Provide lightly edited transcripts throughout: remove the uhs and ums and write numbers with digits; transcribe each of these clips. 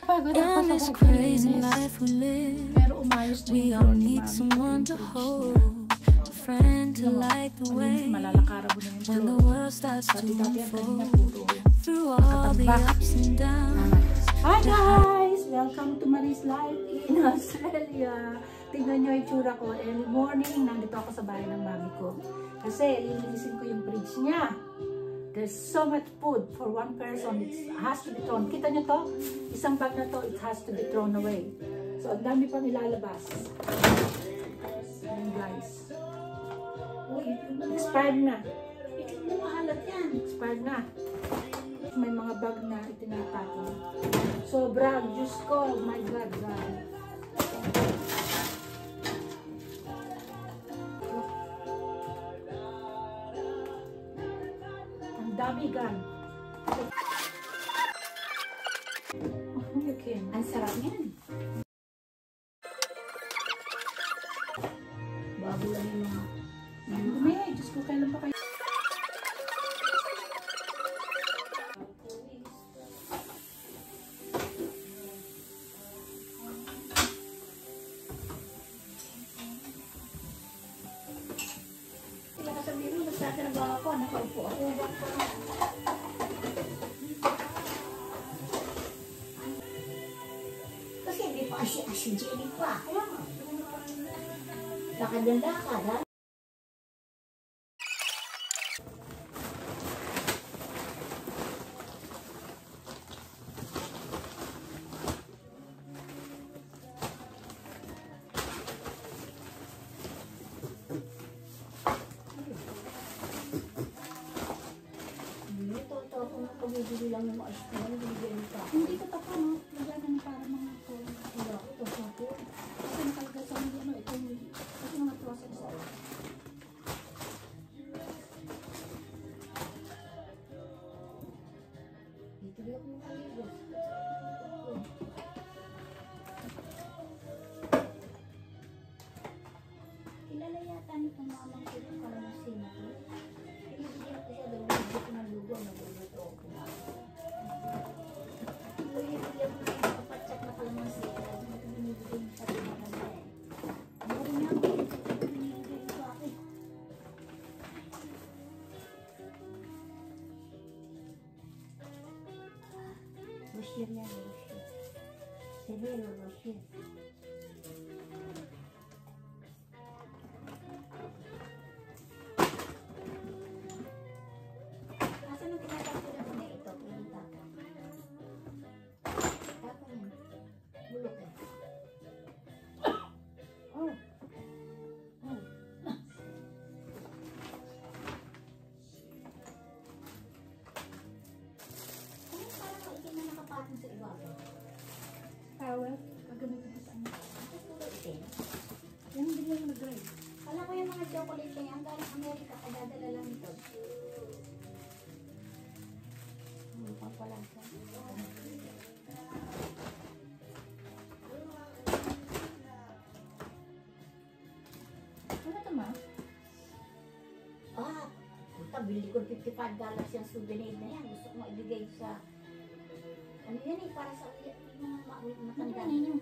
In this crazy life we live, we all need someone to hold, a friend to light the way when the world starts to unfold. Through all the ups and downs. Hi guys! Welcome to Marie's Life in Australia. Tingnan nyo yung tsura ko. Early morning, nandito ako sa bahay ng mami ko. Kasi lilinisin ko yung fridge niya. There's so much food for one person. It has to be thrown. Kita nyo to? Isang bag na to, it has to be thrown away. So, ang dami pang ilalabas. Ayan guys. Uy, expired na. Ito mahalat yan. Expired na. May mga bag na itinatapon. Sobrang, Diyos ko. Oh my God, God. Ang dami gan. Okay. Ang sarap yan. Bago lang yung mga... Dumi, Diyos ko, kailan pa kayo? Nagtatrabaho ako, nakaupo ako. Kasi hindi pa asin Jenny pa. Lakad ng lakad, ha? Bibili lang yung ice cream, bibili ka. Hindi ko pa no? Lagyan para mga ito. Wala ko, ito sa ako. Kasi nakalagay sa mga ano, ito yung kasi mga process sa ako. Dito lang yung kaligo. Kilala yata nitong mamang ko yung kalamansin na to. Pinibigyan ko siya daw, hindi ko ng lugaw na luluto ako. Pinibigyan ko siya kapatsak na kalamansin. Hindi ko binibigyan sa kalamansin. Ano rin yan? Pinibigyan ko ako. Rocher yan, Rocher. Severo, Rocher. Towel, gagamitin ko sa ano. Yan hindi lang nag-dry. Kala ko yung mga chocolate na yan, galing Amerika, kadadala lang ito. Pagpalang siya. Ano ito ma? Puta, bili ko $55 yung souvenir na yan. Gusto ko maibigay sa... Ano yan eh, para sa mga matanda. Ano yun?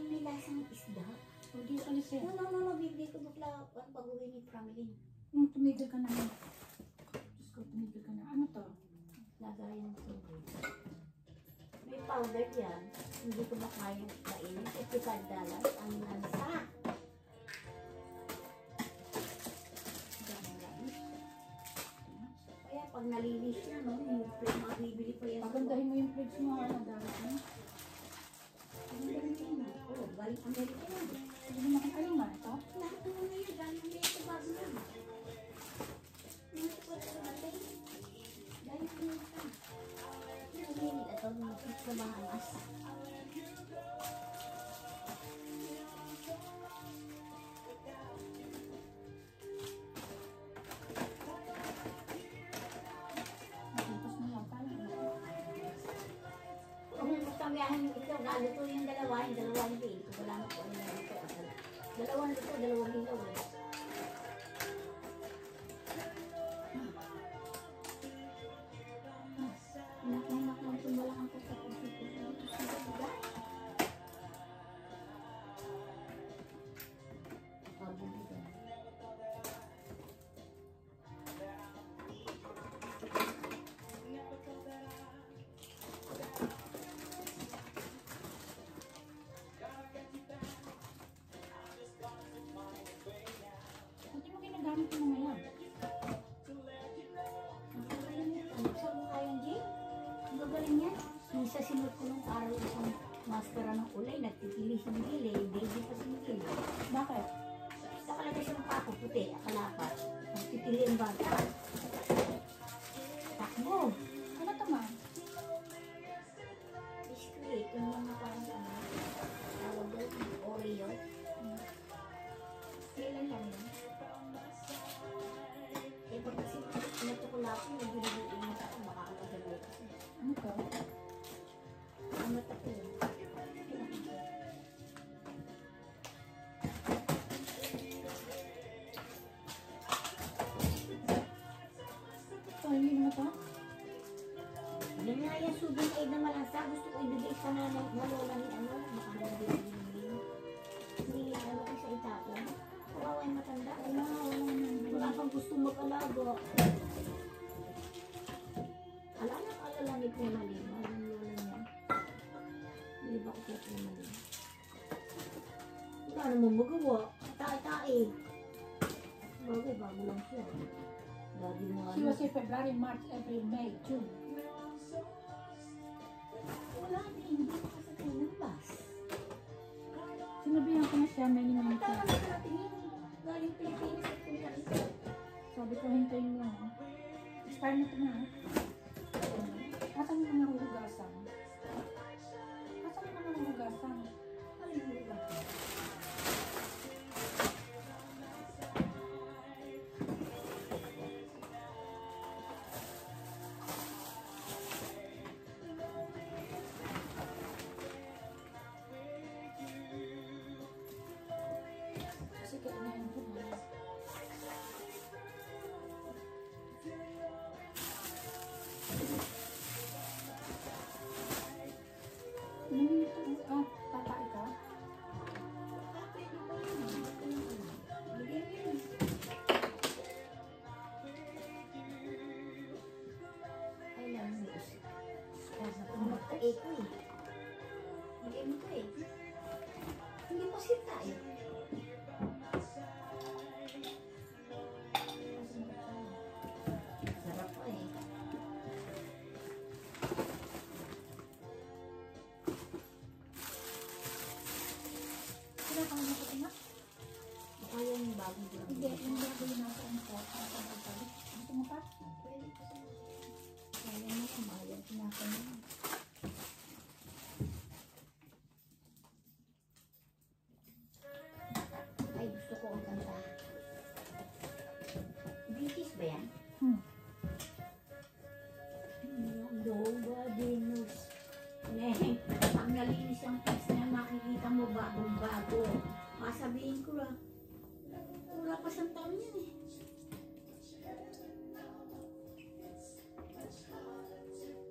May lasang isda. Hindi alis yan. No, bibigay ko bukla pag-uwi ni Pramilin. Tumigil ka na. Diyos ko, tumigil ka na. Ano to? Lagayan ko. May powder yan. Hindi ko makayang kainin. $55 ang lansa. Kaya pag nalinis yan, no, yung mabibili pa yan. Pagandahin mo yung fridge mo, ano, dahil, ano? Pagandahin mo yan, oh, galing Amerika yan. Hindi mo makakain ma, ito? Lahat naman na yun, galing Amerika bago yan. Hindi ko pa ito natin. Galing Amerika. Nagigil ito, makikita sa bahalas. Biyahin ito, galuto yung dalawa hindi. Wala na po. Dalawang luto, dalawang hilaw. Nak lang kung wala kang Naghanap ko nung araw isang maskara ng ulay, nagtitili-hingili, baby pa singil. Bakit? Nakalagay siyang pako puti, akalapat. Nagtitili ang bata. Takbo. Ano to, ma'am? Biscuit, yung mga parang ano, tawag doon, Oreo. Kailan lang yun? Eh, pag kasi pinatukulaki, nag-ibigay mo sa akin, makakapagdalay kasi. Ano to? Ang mata ko yun. Ito, hindi mo to? Ano nga yan, subing aid na malasa, gusto ko ibigay sa nanay, nalola ni ano, baka nalagay ni ano ko sa itapon. Kawawa yung matanda, wala pang gusto mag-alaga. Alala ni Pumalim, ang lola niya. Hindi ba ko kay Pumalim? Wala naman magawa, tae-tae. Bagay, bago lang siya. Dati mo She was here February, March, April, May, June. wala din, hindi ko kasi tayo ng bus. Sinabihan ko na siya, many Tama times. natin yun. Galing Pilipinas at punta rito. Sabi ko, hintayin mo lang. Expire na ito na. Asan mo naman hugasan? Asan mo naman hugasan? Ay, hindi ba? Kasi kailangan ko na. Tatay ka? Pwede ba yun? Bigyan mo yun. Ay, lang mo. Kasi kung magka-e ko eh. Bigyan mo ko eh. Hindi mo siya tayo. Sarap pa eh. Sila ka na ko na? Baka yung bagong lang. Hindi, yung bago yung nasa ang po. Gusto mo pa? Pwede ko sa kaya mo kumayan. Pinaka mo. Ay, gusto ko ang kanta. British ba yan? Nobody knows. Neng, pag nalinis ang pics niya, makikita mo bagong-bago. Masabihin ko lang, wala pa siyang taon yan eh.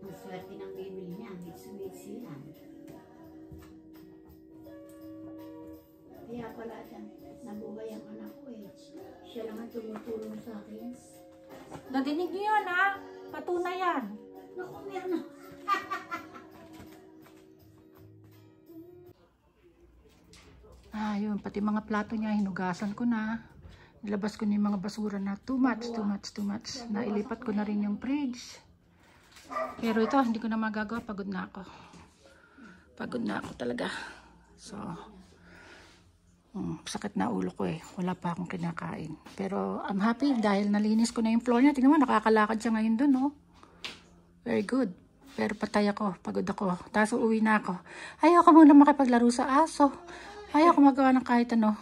Ang swerte ng bibili niya, hits yan. Kaya pala siya, nabuhay ang anak ko eh. Siya lang ang tumutulong sa akin. Nadinig niyo yun, ha? Patunay yan. Naku, meron na. Yun, pati mga plato niya, hinugasan ko na. Nilabas ko na yung mga basura na too much. Nailipat ko na rin yung fridge. Pero ito, hindi ko na magagawa. Pagod na ako talaga. So, sakit na ulo ko eh. Wala pa akong kinakain. Pero I'm happy dahil nalinis ko na yung floor niya. Tingnan mo, nakakalakad siya ngayon dun, no? Very good. Pero patay ako, pagod ako. Tapos uuwi na ako. Ayoko muna makipaglaro sa aso. Ayoko magawa ng kahit ano.